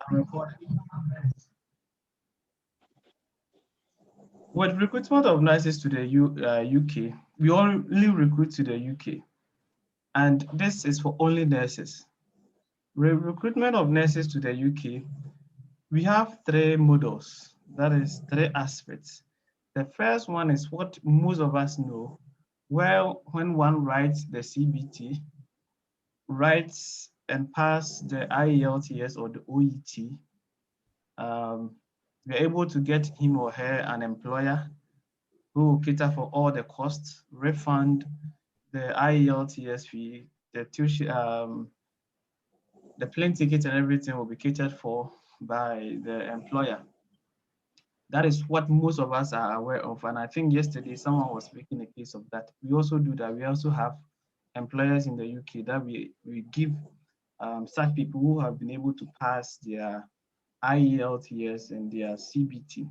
I'm recording. With recruitment of nurses to the UK, we only recruit to the UK, and this is for only nurses. Recruitment of nurses to the UK, we have three models, that is three aspects. The first one is what most of us know, where when one writes the CBT, writes and pass the Ielts or the OET, we're able to get him or her an employer who will cater for all the costs, refund the IELTS fee, the tuition, the plane ticket and everything will be catered for by the employer. That is what most of us are aware of. And I think yesterday someone was making a case of that. We also do that. We also have employers in the UK that we give such people who have been able to pass their IELTS and their CBT.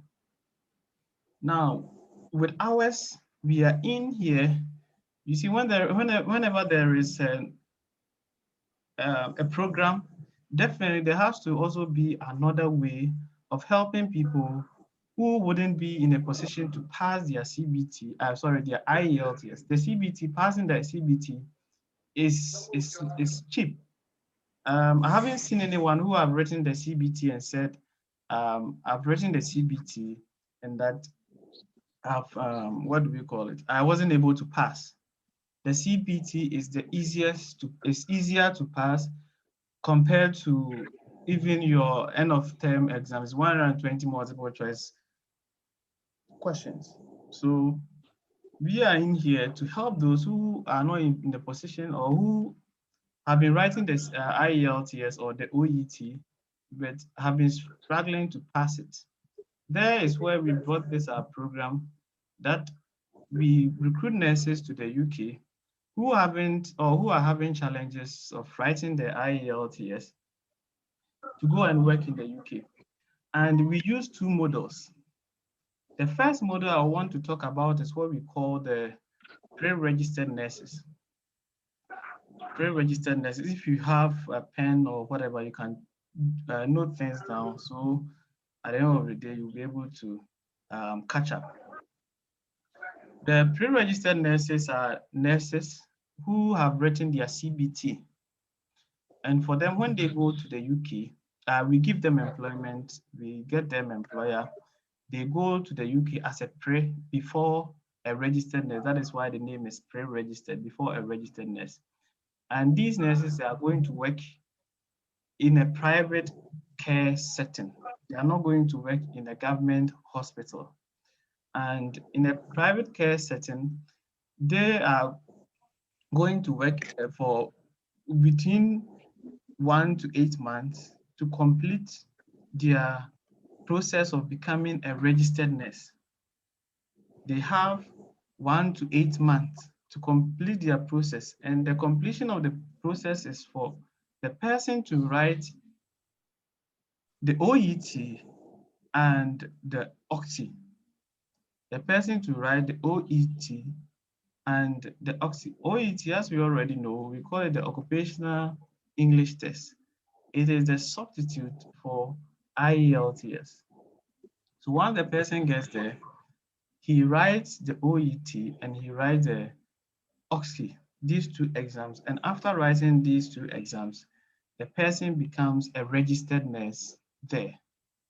Now, with ours, we are in here. You see, whenever there is a program, definitely there has to also be another way of helping people who wouldn't be in a position to pass their CBT, their IELTS. The CBT, passing the CBT is cheap. I haven't seen anyone who have written the CBT and said, I've written the CBT and that I've, what do we call it? I wasn't able to pass. The CBT is easier to pass compared to even your end of term exams, 120 multiple choice questions. So we are in here to help those who are not in the position or who have been writing this IELTS or the OET, but have been struggling to pass it. There is where we brought this our program that we recruit nurses to the UK who haven't or who are having challenges of writing the IELTS to go and work in the UK. And we use two models. The first model I want to talk about is what we call the pre-registered nurses. Pre-registered nurses, if you have a pen or whatever, you can note things down. So at the end of the day, you'll be able to catch up. The pre-registered nurses are nurses who have written their CBT. And for them, when they go to the UK, we give them employment, we get them employer. They go to the UK as a pre before a registered nurse. That is why the name is pre-registered, before a registered nurse. And these nurses are going to work in a private care setting. They are not going to work in a government hospital. And in a private care setting, they are going to work for between 1 to 8 months to complete their process of becoming a registered nurse. They have 1 to 8 months to complete their process, and the completion of the process is for the person to write the OET and the OCT. The person to write the OET and the OCT. OET, as we already know, we call it the Occupational English Test. It is the substitute for IELTS. So once the person gets there, he writes the OET and he writes the OSCE, these two exams. And after writing these two exams, the person becomes a registered nurse there.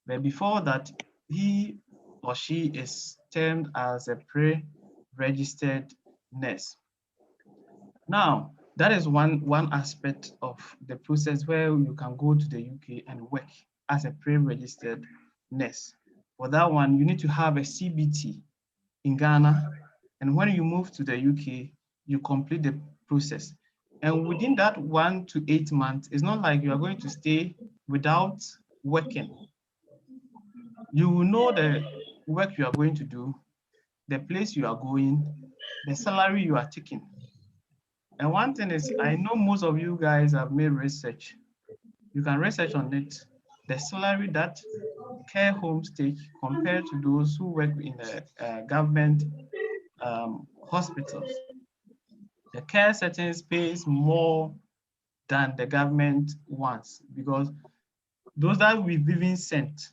But before that, he or she is termed as a pre-registered nurse. Now, that is one aspect of the process where you can go to the UK and work as a pre-registered nurse. For that one, you need to have a CBT in Ghana. And when you move to the UK, you complete the process. And within that 1 to 8 months, it's not like you are going to stay without working. You will know the work you are going to do, the place you are going, the salary you are taking. And one thing is, I know most of you guys have made research. You can research on it, the salary that care homes take compared to those who work in the government hospitals. The care settings pays more than the government wants because Those that we've even sent,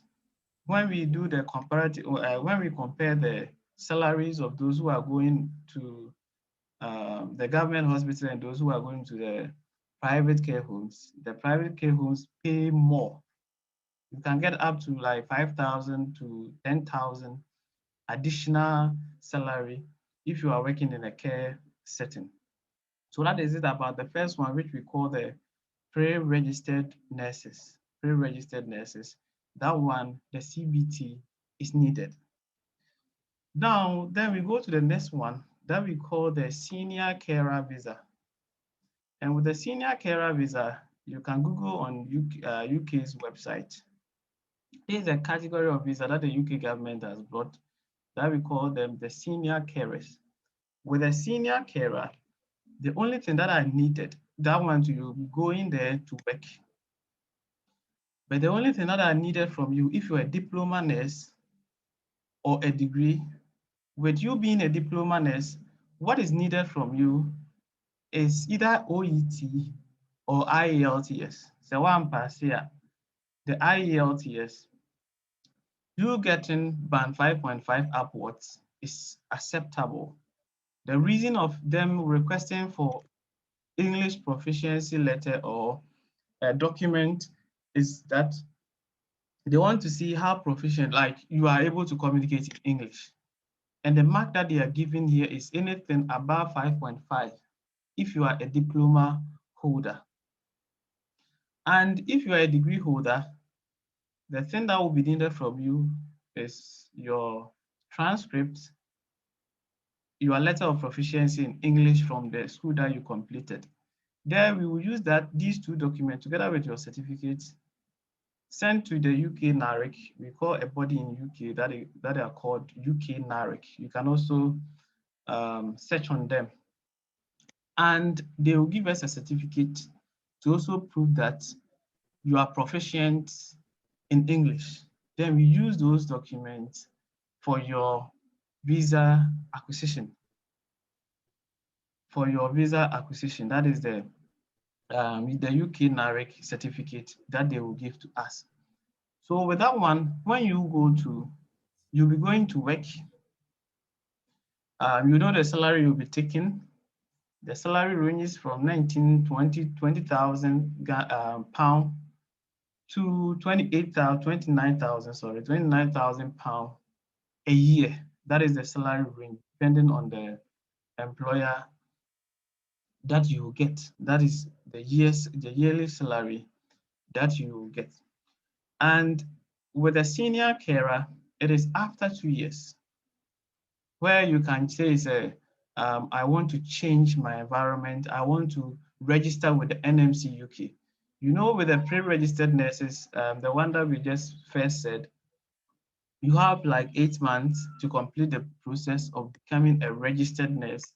when we do the comparative, when we compare the salaries of those who are going to the government hospital and those who are going to the private care homes, the private care homes pay more. You can get up to like 5,000 to 10,000 additional salary if you are working in a care setting. So that is it about the first one, which we call the pre-registered nurses. Pre-registered nurses. That one, the CBT is needed. Now, then we go to the next one that we call the senior carer visa. And with the senior carer visa, you can Google on UK's website. This is a category of visa that the UK government has brought that we call them the senior carers. With a senior carer, the only thing that I needed, that one to you go in there to work. But the only thing that I needed from you, if you're a diploma nurse or a degree, with you being a diploma nurse, what is needed from you is either OET or IELTS. So one pass here, the IELTS, you getting band 5.5 upwards is acceptable. The reason of them requesting for English proficiency letter or a document is that they want to see how proficient, like you are able to communicate in English. And the mark that they are giving here is anything above 5.5 if you are a diploma holder. And if you are a degree holder, the thing that will be needed from you is your transcript, your letter of proficiency in English from the school that you completed. There we will use these two documents together with your certificates sent to the UK NARIC. We call a body in UK that are called UK NARIC. You can also search on them. And they will give us a certificate to also prove that you are proficient in English. Then we use those documents for your visa acquisition. For your visa acquisition, that is the UK NARIC certificate that they will give to us. So with that one, when you'll be going to work, you know the salary you'll be taking. The salary ranges from 20,000 pound to 29,000 pound a year. That is the salary range, depending on the employer that you get. That is the yearly salary that you get. And with a senior carer, it is after 2 years where you can say, I want to change my environment. I want to register with the NMC UK. You know, with the pre-registered nurses, the one that we just first said, you have like 8 months to complete the process of becoming a registered nurse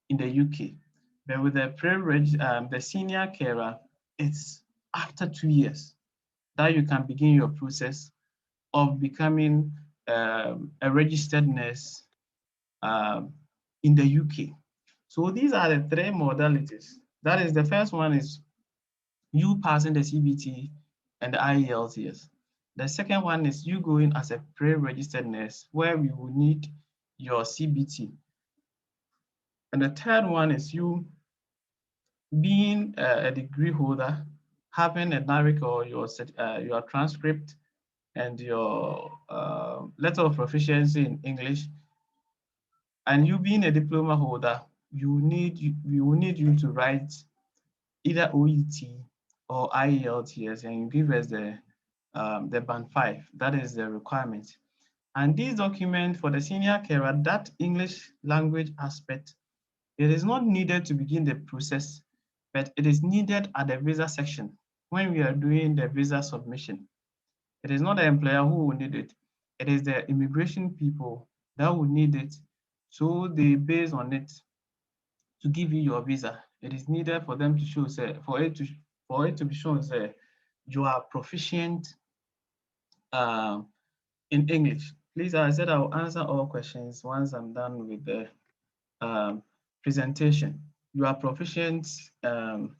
in the UK. But with the senior carer, it's after 2 years that you can begin your process of becoming a registered nurse in the UK. So these are the three modalities. That is, the first one is you passing the CBT and the IELTS. The second one is you going as a pre-registered nurse where we will need your CBT. And the third one is you being a degree holder, having a NARIC or your transcript and your letter of proficiency in English, and you being a diploma holder, we will need you to write either OET or IELTS, and you give us the band 5. That is the requirement. And this document for the senior carer, that English language aspect, it is not needed to begin the process, but it is needed at the visa section when we are doing the visa submission. It is not the employer who will need it. It is the immigration people that will need it. So they base on it to give you your visa. It is needed for them to show, say, for it to be shown, say, you are proficient in English. Please, I said I will answer all questions once I'm done with the presentation. You are proficient in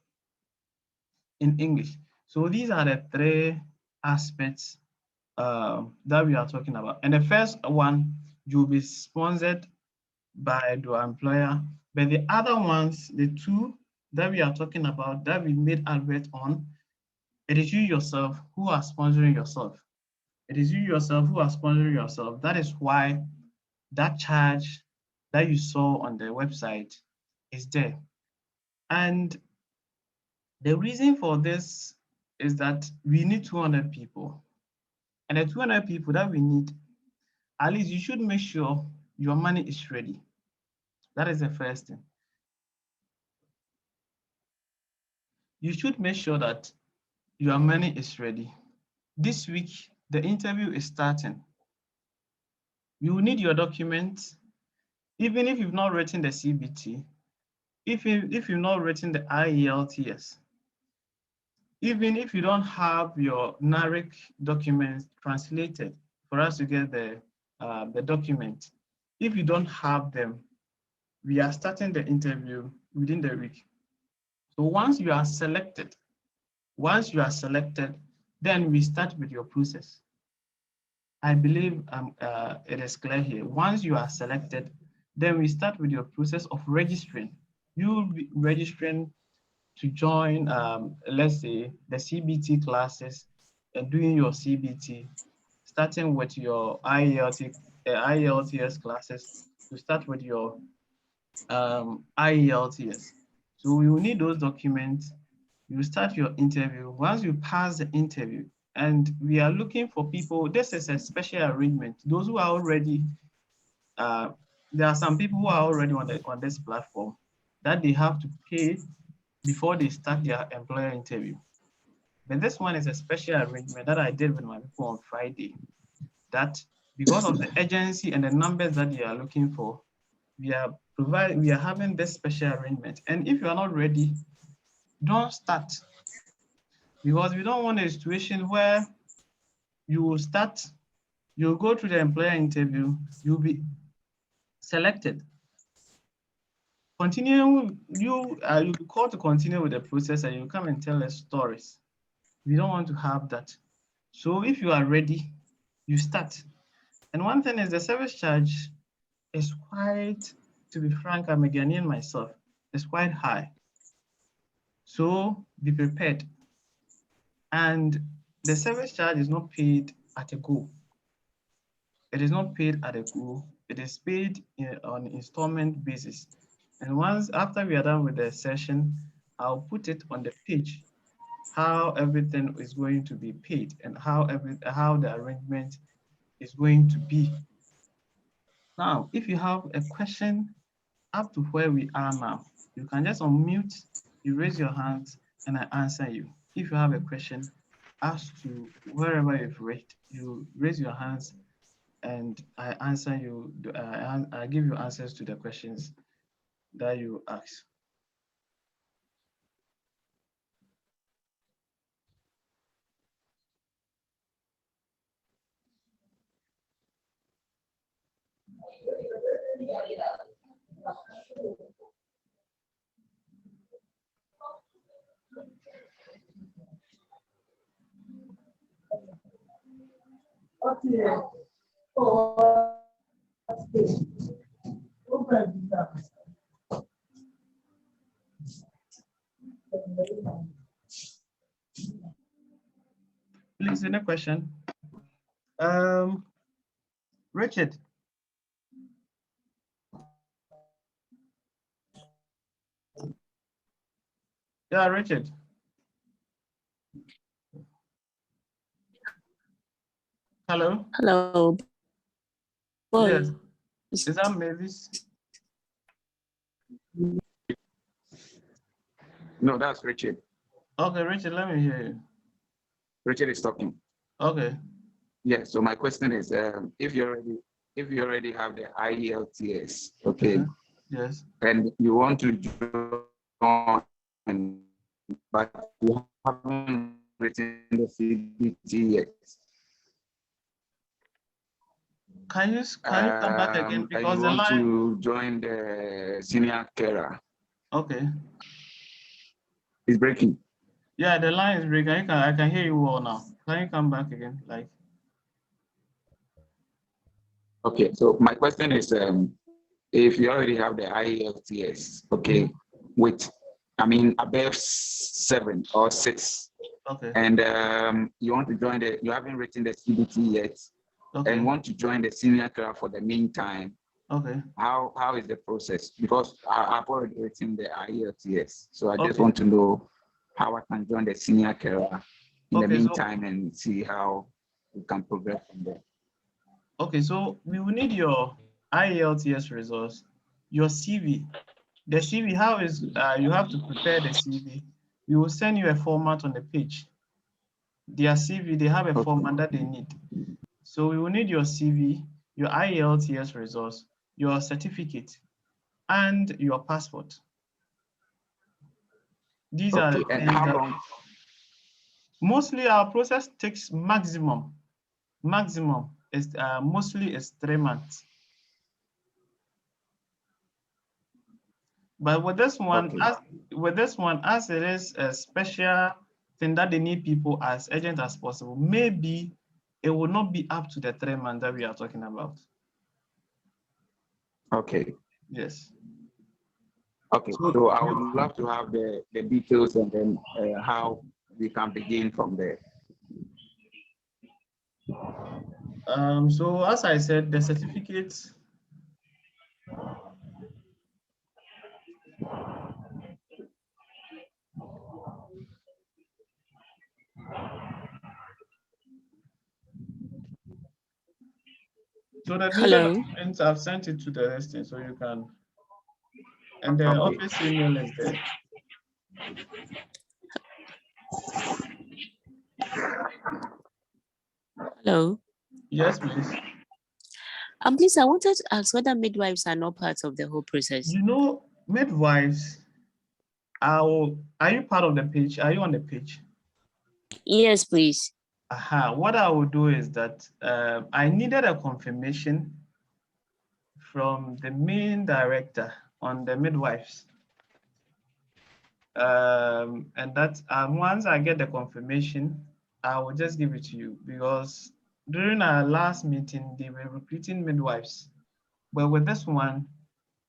English. So these are the three aspects that we are talking about. And the first one, you'll be sponsored by the employer, but the other ones, the two that we are talking about that we made advert on, it is you yourself who are sponsoring yourself. It is you yourself who are sponsoring yourself. That is why that charge that you saw on the website is there. And the reason for this is that we need 200 people. And the 200 people that we need, at least you should make sure your money is ready. That is the first thing. You should make sure that your money is ready. This week, the interview is starting. You will need your documents, even if you've not written the CBT, if you've not written the Ielts, even if you don't have your NARIC documents translated for us to get the document, if you don't have them, we are starting the interview within the week. So once you are selected, then we start with your process. I believe it is clear here. Once you are selected, then we start with your process of registering. You'll be registering to join, let's say, the CBT classes and doing your CBT, starting with your IELTS classes, to start with your IELTS. So you will need those documents. You start your interview. Once you pass the interview, and we are looking for people, this is a special arrangement. Those who are already, there are some people who are already on this platform that they have to pay before they start their employer interview. But this one is a special arrangement that I did with my people on Friday, that because of the urgency and the numbers that they are looking for, we are having this special arrangement. And if you are not ready, don't start, because we don't want a situation where you will start, you'll go through the employer interview, you'll be selected. Continue, you'll be called to continue with the process and you come and tell us stories. We don't want to have that. So if you are ready, you start. And one thing is the service charge is quite, to be frank, I'm a Ghanaian myself, it's quite high. So be prepared. And the service charge is not paid at a go. It is not paid at a go. It is paid on installment basis. And once after we are done with the session, I'll put it on the page how everything is going to be paid and how the arrangement is going to be. Now, if you have a question up to where we are now, you can just unmute, you raise your hands, and I answer you. If you have a question as to wherever you've read, you raise your hands and I answer you, I give you answers to the questions that you ask. Please, any question? Richard. Yeah, Richard. Hello. Hello. Boy. Yes. Is that Mavis? No, that's Richard. Okay, Richard, let me hear you. Richard is talking. Okay. Yeah. So my question is, if you already have the IELTS, okay, Yes. and you want to join, but you haven't written the CBT yet. Can you come back again, because you the want line to join the senior carer? Okay. It's breaking. Yeah, the line is breaking. I can hear you well now. Can you come back again? Like, Okay, so my question is, if you already have the IELTS, okay, with, I mean, above 7 or 6, okay, and you want to join you haven't written the CBT yet, okay, and want to join the senior club for the meantime, okay, how is the process? Because I've already written the IELTS, so I just okay, want to know how I can join the senior club in the okay. So, meantime and see how we can progress from there. okay, so we will need your IELTS results, your CV. The CV, how is you have to prepare the CV. We will send you a format on the page. Their CV, they have a Okay. format that they need. So we will need your CV, your IELTS results, your certificate, and your passport. These are the Okay, and things how that long? mostly our process takes maximum is mostly is 3 months. But with this one, Okay. as it is a special thing that they need people as urgent as possible, maybe it will not be up to the 3 months that we are talking about. Okay. Yes. Okay. So So I would love to have the details and then how we can begin from there. so as I said, the certificates. So the needed Hello. documents, I've sent it to the listing so you can, and the Okay. office email is there. Hello. Yes, please. Please, I wanted to ask whether midwives are not part of the whole process. You know, midwives, are you part of the page? Are you on the page? Yes, please. Aha. What I will do is that I needed a confirmation from the main director on the midwives. And that once I get the confirmation, I will just give it to you, because during our last meeting, they were recruiting midwives. But with this one,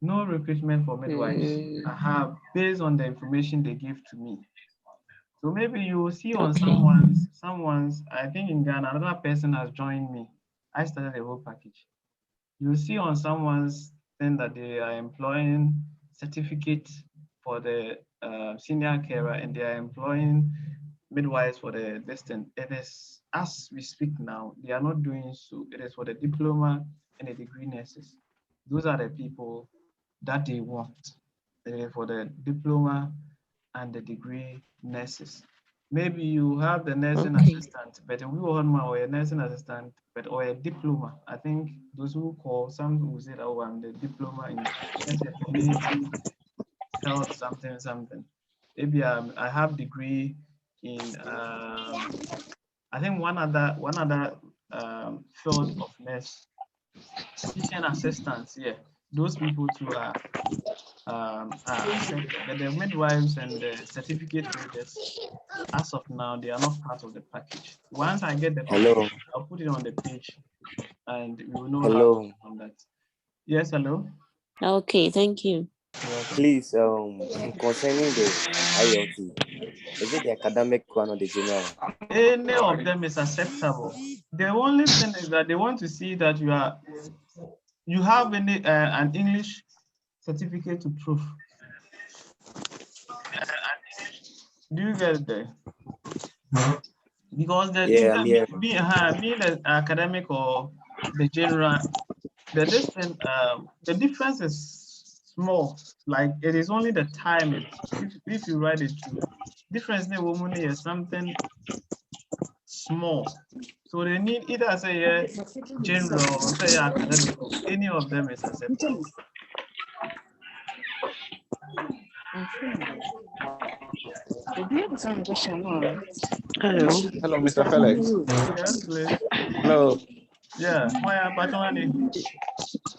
no recruitment for midwives. Based on the information they give to me. So maybe you will see on Okay. someone's, I think in Ghana, another person has joined me. I started the whole package. You see on someone's thing that they are employing certificate for the senior carer, and they are employing midwives for the distance. It is, as we speak now, they are not doing so. It is for the diploma and the degree nurses. Those are the people that they want. For the diploma and the degree nurses. Maybe you have the nursing Okay. assistant, but we want or a nursing assistant, but or a diploma. I think those who call, some who say that, oh, I'm the diploma in, let's say, community health something something. Maybe I have degree in I think one other field of nurse, teaching assistants. Yeah, those people too are accepted, but the midwives and the certificate holders, as of now, they are not part of the package. Once I get the Hello. confirmation, I'll put it on the page and we will know how to Hello. do on that. Yes, hello. Okay, thank you. You're welcome. Please, concerning the IELT, is it the academic one or the general one? Any of them is acceptable. The only thing is that they want to see that you have an English certificate to prove. Do you get it there? Because the Yeah, I'm here. being the academic or the general, the difference is small. Like it is only the timing. If you write it true, difference in the woman is something small. So they need either say general or say academic. Any of them is acceptable. Hello. Hello, Mr. Felix. Yes, please. Hello. Yeah, why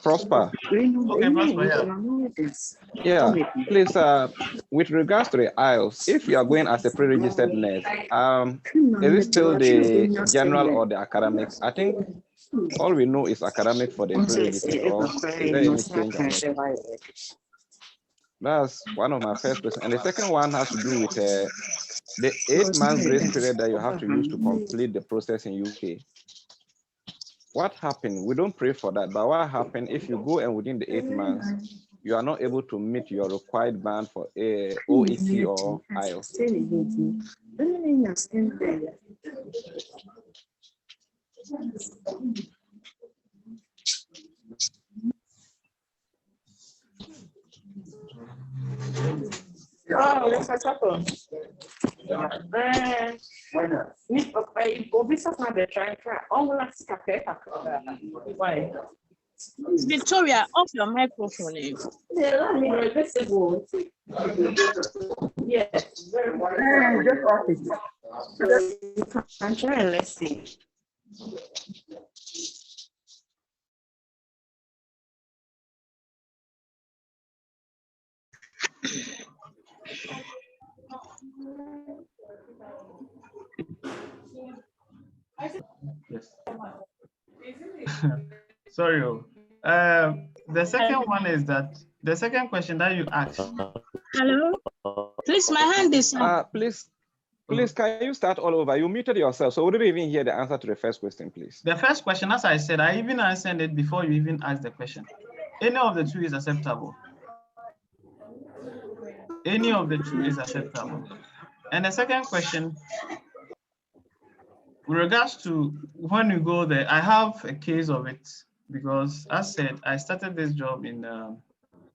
Prosper. Okay, Prosper, Yeah, please, with regards to the IELTS, if you are going as a pre-registered nurse, is it still the general or the academic? I think all we know is academic for the pre-registered, or is there any change on it? That's one of my first questions. And the second one has to do with the 8-month grace period that you have to use to complete the process in UK. What happened? We don't pray for that, but what happened if you go and within the 8 months, you are not able to meet your required band for a OET or IELTS? Oh, let's catch on. Miss Papa, you go business now the try. Oh, let's cafe. Why? Victoria, off your microphone. Yeah, I mean, invisible. Yes, very well. Just off it. You can try and let's see. Yes. Sorry. The second one is that the second question that you asked. Hello? Please, my hand is up. Please, can you start all over? You muted yourself, so we didn't even hear the answer to the first question, please. The first question, as I said, I even answered it before you even asked the question. Any of the two is acceptable. Any of the two is acceptable. And the second question, with regards to when you go there, I have a case of it because, as said, I started this job in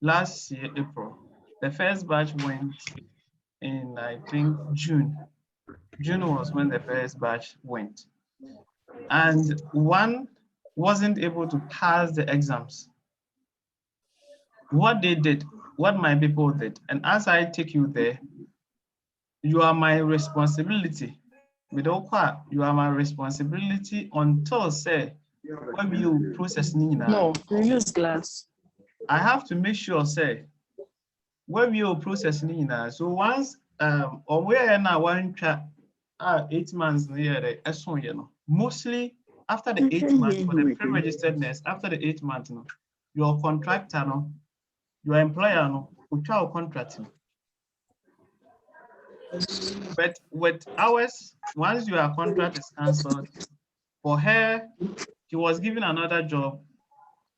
last year, April. The first batch went in, I think, June. June was when the first batch went. And one wasn't able to pass the exams. What they did, what my people did, and as I take you there, you are my responsibility. You are my responsibility until, say, when you process Nina. No, you use glass. I have to make sure, say, when you process Nina. So once, or where now 8 months near mostly after the 8 months for the pre-registered nurse, after the 8 months, your contractor, your employer, will try to contract you. But with ours, once your contract is cancelled, for her, she was given another job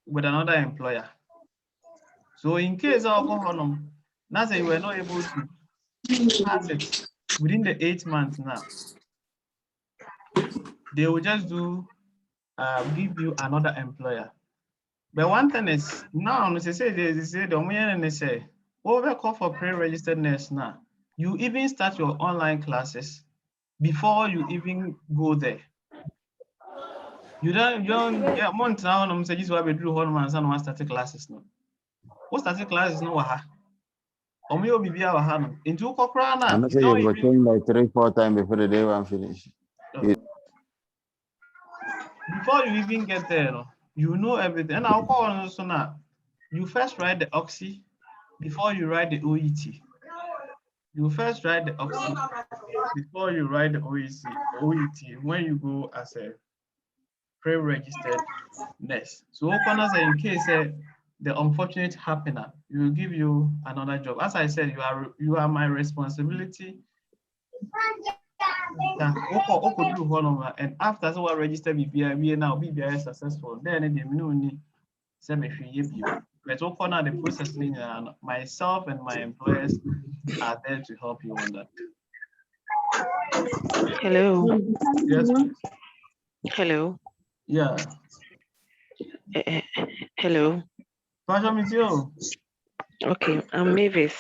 with another employer. So in case of alcohol, now that you were not able to pass it within the 8 months now, they will just give you another employer. But one thing is, now, they say the over call for pre-registered nurse now, you even start your online classes before you even go there. You don't yeah, month now, I'm saying this will be through one month and one started classes now. What started classes no waha? Or me will be our hand into Cochrana. I'm not saying you will change like 3-4 times before the day one finish. Before you even get there, you know everything. And I'll call on so now. You first write the Oxy before you write the OET. You first write the Oxy before you write the OET when you go as a pre-registered nurse. So in case the unfortunate happener, we will give you another job. As I said, you are my responsibility. And after so I register BBI, now BBI is successful. Then they only send me free. But the process, myself and my employers are there to help you on that. Hello. Yes. Hello. Yeah. Hello. Okay, I'm Mavis.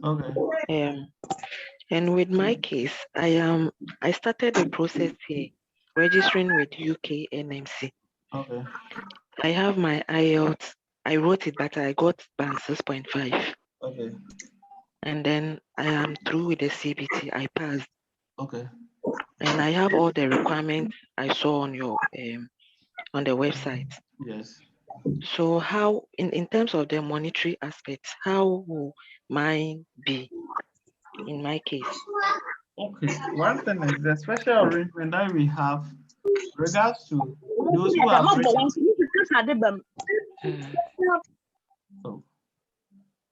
Okay. And with my case, I started the process here, registering with UK NMC. Okay. I have my IELTS. I wrote it, but I got band 6.5. Okay. And then I am through with the CBT. I passed. Okay. And I have all the requirements I saw on your on the website. Yes. So how, in terms of the monetary aspect, how will mine be in my case? Okay. One thing is the special arrangement that we have regards to those who have written. Oh,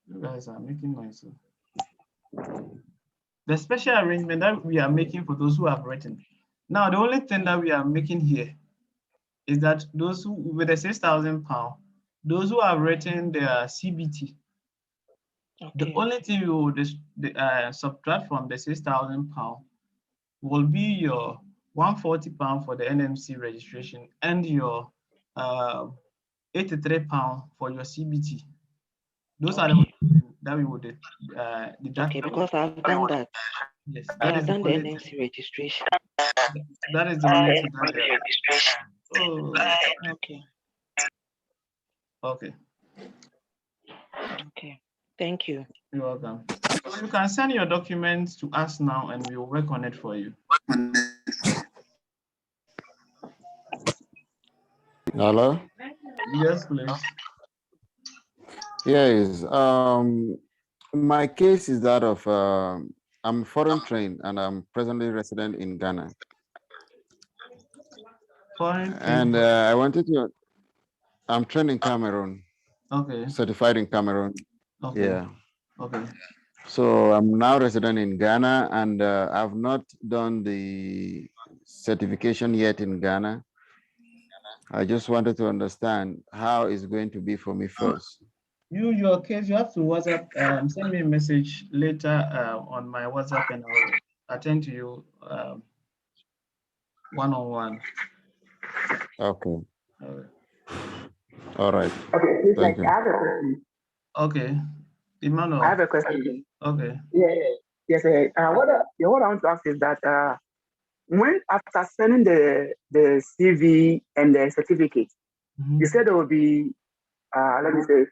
you guys are making noise. The special arrangement that we are making for those who have written. Now, the only thing that we are making here is that those who, with the £6,000, those who have written their CBT, the only thing we will subtract from the £6,000 will be your £140 for the NMC registration and your £83 for your CBT. Those are the only things that we would deduct. Okay, because I've done that. Yes, I that is have the done the only thing. NMC registration. That is the only thing that they are. Oh, Okay. okay. Okay. Thank you. You're welcome. So you can send your documents to us now and we will work on it for you. Hello? Yes, please. Yes. My case is that of I'm foreign trained and I'm presently resident in Ghana. Foreign And I wanted to, I'm trained in Cameroon. Okay. Certified in Cameroon. Okay. Yeah. Okay. So I'm now resident in Ghana and I've not done the certification yet in Ghana. I just wanted to understand how it's going to be for me first. Your case, you have to WhatsApp, send me a message later on my WhatsApp and I'll attend to you one-on-one. Okay. Okay. All right. Okay, it's Thank like you. I have a question. Okay. Emmanuel. I have a question. Okay. Yeah. Yes. What I want to ask is that when after sending the CV and the certificate, you said there will be let me say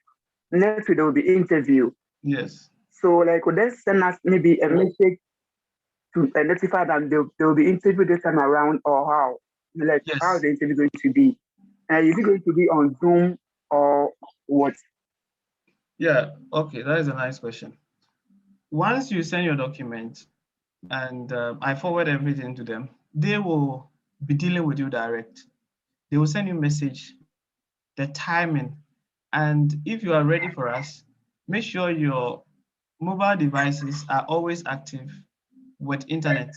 next week there will be interview. Yes. So like would they send us maybe a message to notify them they will be interviewed this time around or how? Like Yes. how is the interview going to be? Is it going to be on Zoom or what? Yeah. Okay. That is a nice question. Once you send your document and I forward everything to them, they will be dealing with you direct. They will send you a message, the timing, and if you are ready for us, make sure your mobile devices are always active with internet.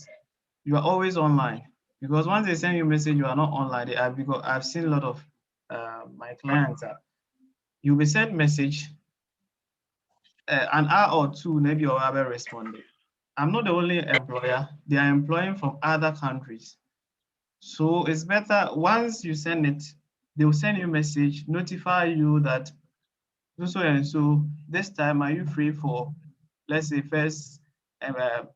You are always online because once they send you a message, you are not online. Because I've seen a lot of my clients. You'll be sent message an hour or two, maybe you will respond. I'm not the only employer. They are employing from other countries. So it's better once you send it, they will send you a message, notify you that so and so this time are you free for, let's say, first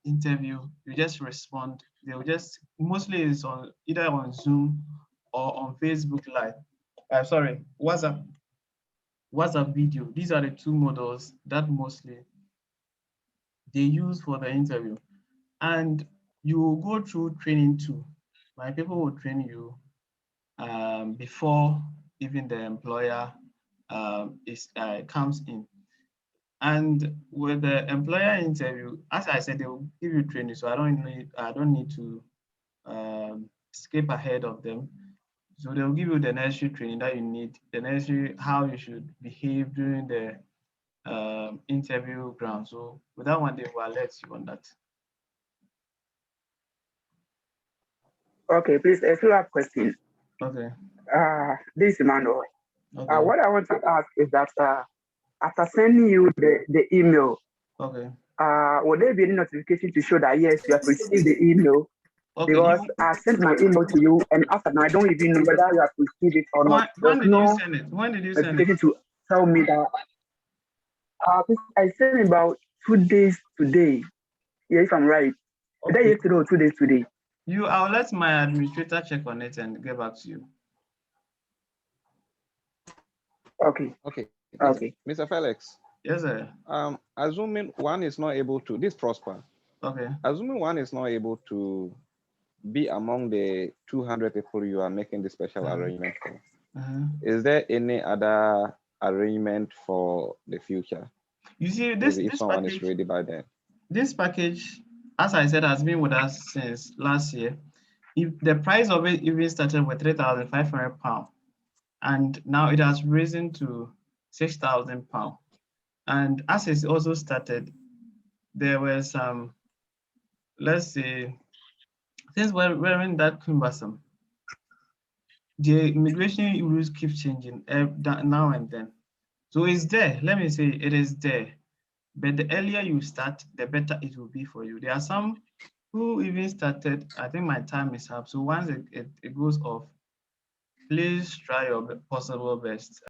interview. You just respond. They will just mostly is on either on Zoom or on Facebook Live. Sorry, WhatsApp video. These are the two models that mostly they use for the interview. And you will go through training too. My people will train you before even the employer comes in. And with the employer interview, as I said, they will give you training, so I don't need to skip ahead of them. So they'll give you the necessary training that you need, the necessary how you should behave during the interview ground. So with that one, they will alert you on that. Okay, please, a follow-up question. Okay. This is Emmanuel. Okay. What I want to ask is that after sending you the email, Okay. will there be any notification to show that yes, you have received the email? Okay. Because I sent my email to you, and after now, I don't even know whether you have received it or not. When There's did you no send it? When did you send it? notification to tell me that. I sent about 2 days today. Yeah, if I'm right. Is that yesterday or 2 days today? I'll let my administrator check on it and get back to you. Okay. Okay. Okay. Mr. Felix. Yes, sir. Assuming one is not able to, this Prosper. Okay. Assuming one is not able to be among the 200 people you are making the special arrangement for? Uh-huh. Is there any other arrangement for the future? You see, Maybe if someone is ready by then. this package, as I said, has been with us since last year. If the price of it even started with £3,500, and now it has risen to £6,000. And as it also started, there were some, let's say, things weren't that cumbersome. The immigration rules keep changing now and then. So it's there. Let me say it is there. But the earlier you start, the better it will be for you. There are some who even started, I think my time is up. So once it goes off, please try your possible best.